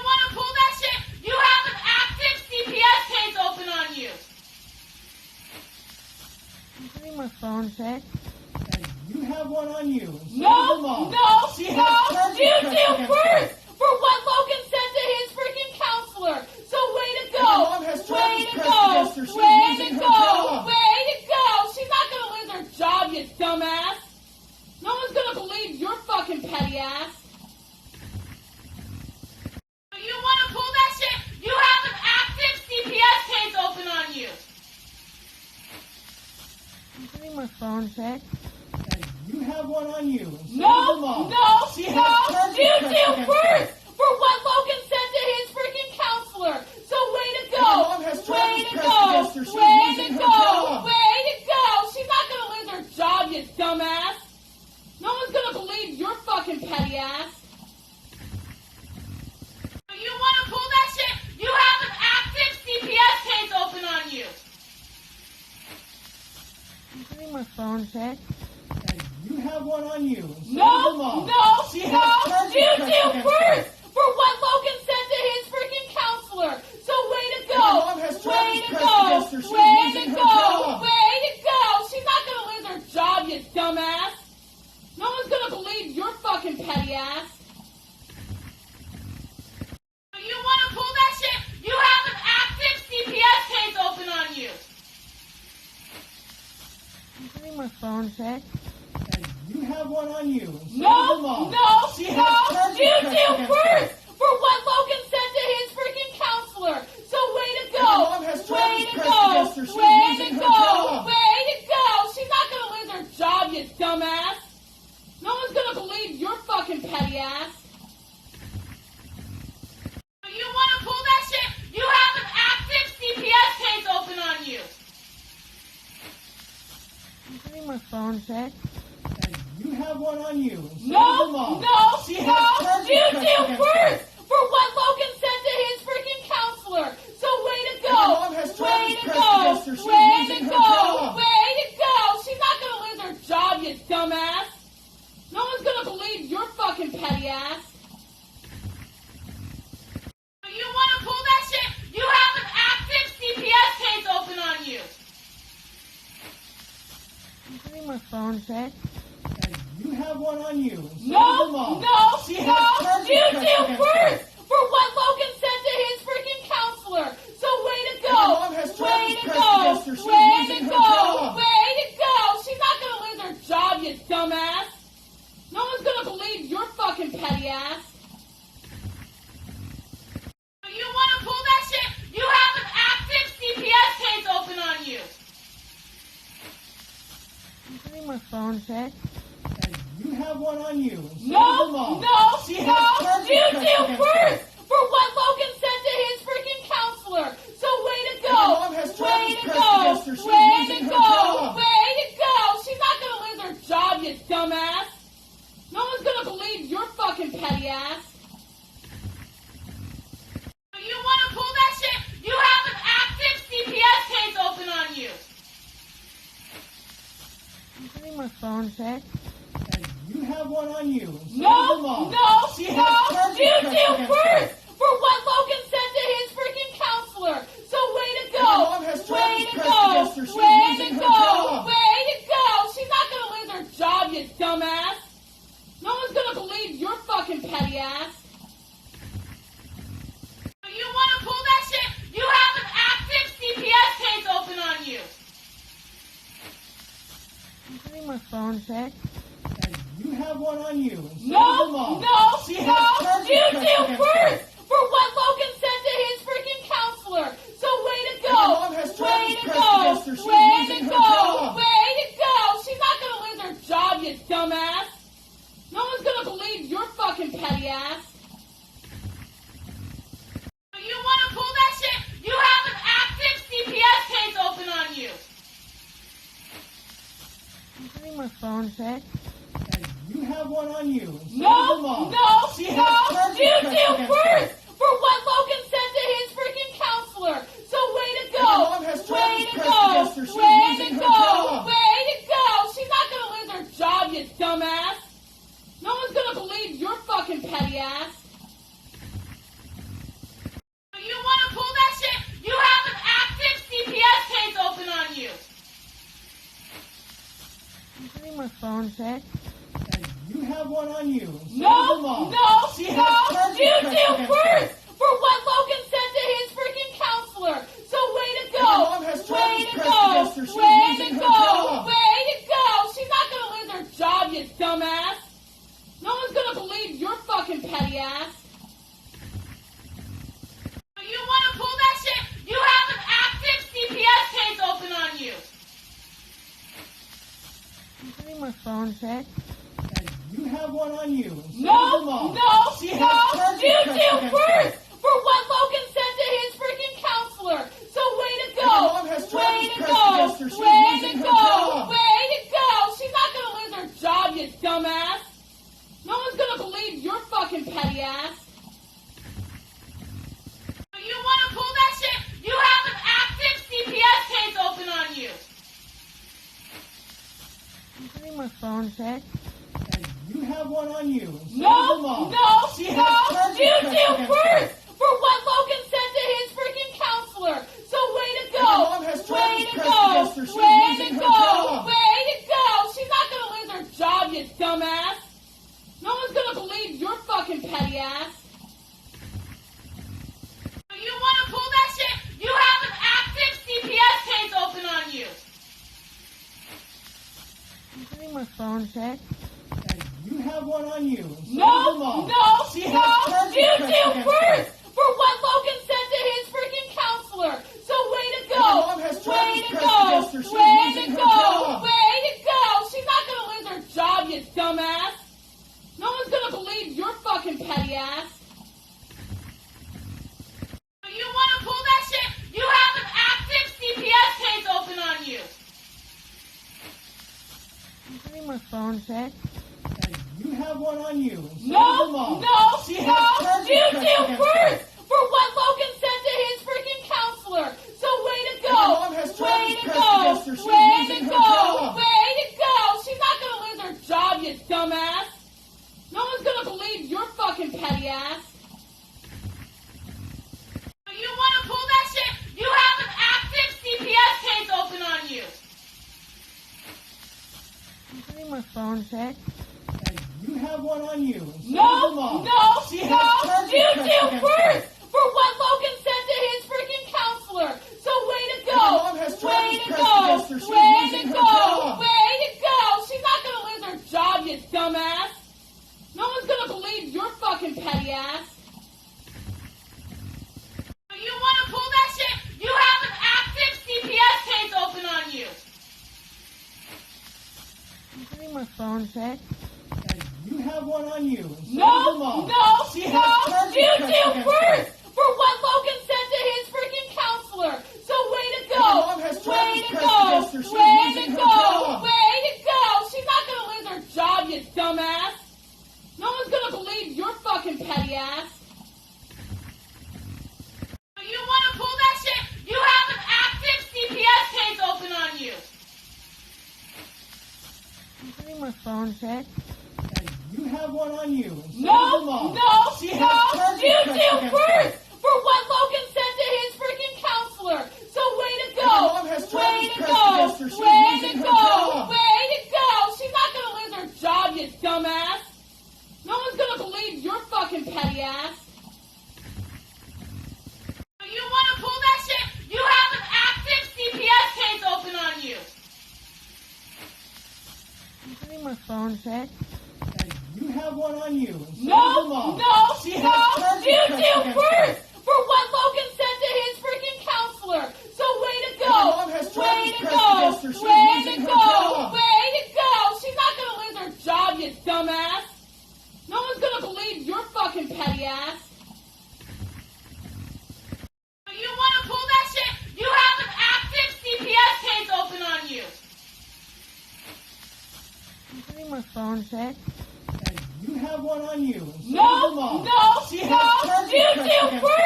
want to pull that shit? You have an active CPS case open on you. Give me my phone, Shay. You have one on you. No, you do first for what Logan said to his freaking counselor. So way to go. My mom has Way charges to pressed go. against her. She's Way losing to her go. job. Way to go. She's not going to lose her job, you dumbass. No one's going to believe your fucking petty ass. You want to pull that shit? You have an active CPS case open on you. Give me my phone, Shay. You have one on you. No, She you has charges do pressed against first her. for what Logan said to his freaking counselor. So way to go. My mom has Way charges to pressed go. against her. She's Way to losing her go. job. Way to go. She's not going to lose her job, you dumbass. No one's going to believe your fucking petty ass. You want to pull that shit? You have an active CPS case open on you. Give me my phone, Shay. You have one on you. No, She has charges you pressed do against first her. for what Logan said to his freaking counselor. So way to go. My mom has Way charges to pressed go. against her. She's Way to losing her go. job. Way to go. She's not going to lose her job, you dumbass. No one's going to believe your fucking petty ass. You want to pull that shit? You have an active CPS case open on you. Give me my phone, Shay. You have one on you. No, She has charges you pressed do against first her. for what Logan said to his freaking counselor. So way to go. My mom has Way charges to pressed go. against her. She's Way to losing her go. job. Way to go. She's not going to lose her job, you dumbass. No one's going to believe your fucking petty ass. You want to pull that shit? You have an active CPS case open on you. Give me my phone, Shay. You have one on you. No, She has charges you pressed do against first her. for what Logan said to his freaking counselor. So way to go. My mom has Way charges to pressed go. against her. She's Way to losing her go. job. Way to go. She's not going to lose her job, you dumbass. No one's going to believe your fucking petty ass. You want to pull that shit? You have an active CPS case open on you. Give me my phone, Shay. You have one on you. No, She has charges you pressed do against first her. for what Logan said to his freaking counselor. So way to go. My mom has Way charges to pressed go. against her. She's Way to losing her go. job. Way to go. She's not going to lose her job, you dumbass. No one's going to believe your fucking petty ass. You want to pull that shit? You have an active CPS case open on you. Give me my phone, Shay. You have one on you. No, She has charges you pressed do against first her. for what Logan said to his freaking counselor. So way to go. My mom has Way charges to pressed go. against her. She's Way losing to her go. job. Way to go. She's not going to lose her job, you dumbass. No one's going to believe your fucking petty ass. You want to pull that shit? You have an active CPS case open on you. Give me my phone, Shay. You have one on you. No, She has charges you pressed do against first her. for what Logan said to his freaking counselor. So way to go. My mom has Way charges to pressed go. against her. She's Way to losing her go. job. Way to go. She's not going to lose her job, you dumbass. No one's going to believe your fucking petty ass. You want to pull that shit? You have an active CPS case open on you. Give me my phone, Shay. You have one on you. No, She has charges you pressed do against first her. for what Logan said to his freaking counselor. So way to go. My mom has Way charges to pressed go. against her. She's Way to losing her go. job. Way to go. She's not going to lose her job, you dumbass. No one's going to believe your fucking petty ass. You want to pull that shit? You have an active CPS case open on you. Give me my phone, Shay. You have one on you. No, She has charges you pressed do against first her. for what Logan said to his freaking counselor. So way to go. My mom has Way charges to pressed go. against her. She's Way losing to her go. job. Way to go. She's not going to lose her job, you dumbass. No one's going to believe your fucking petty ass. phone check. You have one on you. No, Mom. no, She no, has charges you pressed do against first her. for what Logan said to his freaking counselor. So way to Your go, mom has way charges to pressed go, against her. She's way losing to her go, job. way to go. She's not gonna lose her job, you dumbass. No one's gonna believe your fucking petty ass. You wanna pull that shit? You have an active CPS case open on you. I'm getting my phone check. You have one on you. No, Mom. no, She has no, charges you pressed do against first her. for what Logan said to his freaking counselor. So way to Your go, mom has way charges to pressed go, against her. She's way losing to her go, job. way to go. She's not gonna lose her job, you dumbass. No one's gonna believe your fucking petty ass. You wanna pull that shit? You have an active CPS case open on you. I'm getting my phone check. You have one on you. No, Mom. no, She no, has charges you pressed do against first her. for what Logan said to his freaking counselor. So way to go, Your mom has way charges to pressed go, against her. She's way to losing her go, job. way to go. She's not gonna lose her job, you dumbass. No one's gonna believe your fucking petty ass. You wanna pull that shit? You have an active CPS case open on you. I'm getting my phone check. You have one on you. No, Mom. no, She no, has charges you pressed do against first her. for what Logan said to his freaking counselor. So way to go, Your mom has way charges to pressed go, against her. She's way losing to her go, job. way to go. She's not gonna lose her job, you dumbass. No one's gonna believe your fucking petty ass. You wanna pull that shit? You have an active CPS case open on you. I'm getting my phone check. You have one on you. No, Mom. no, She has no, charges you pressed do against first her. for what Logan said to his freaking counselor. So way to go, Your mom has way charges to pressed go, against her. She's way to losing her go, job. way to go. She's not gonna lose her job, you dumbass. No one's gonna believe your fucking petty ass. You wanna pull that shit? You have an active CPS case open on you. I'm getting my phone check. You have one on you. No, Mom. no, She has no, charges you pressed do against first her. for what Logan said to his freaking counselor. So way to go, Your mom has way charges to pressed go, against her. She's way losing to her go, job. way to go. She's not gonna lose her job, you dumbass. No one's gonna believe your fucking petty ass. You wanna pull that shit? You have an active CPS case open on you. I'm getting my phone check. You have one on you. No, Mom. no, She no, has charges you pressed do against first her. for what Logan said to his freaking counselor. So way to go, Your mom has way charges to pressed go, against her. She's way losing to her go, job. way to go. She's not gonna lose her job, you dumbass. No one's gonna believe your fucking petty ass. You wanna pull that shit? You have an active CPS case open on you. I'm getting my phone check. You have one on you. No, Mom. no, She has no, charges you pressed do against first her. for what Logan said to his freaking counselor. So way to go, Your mom has way charges to pressed go, against her. She's way losing to her go, job. way to go. She's not gonna lose her job, you dumbass. No one's gonna believe your fucking petty ass. You wanna pull that shit? You have an active CPS case open on you. I'm getting my phone check. You have one on you. No, Mom. no, She no, has charges you pressed do against first her. for what Logan said to his freaking counselor. So way to go, Your mom has way charges to pressed go, against her. She's way losing to her go, job. way to go. She's not gonna lose her job, you dumbass. No one's gonna believe your fucking petty ass. You wanna pull that shit? You have an active CPS case open on you. I'm getting my phone check. You have one on you. No, Mom. no, She no, has charges you pressed do against first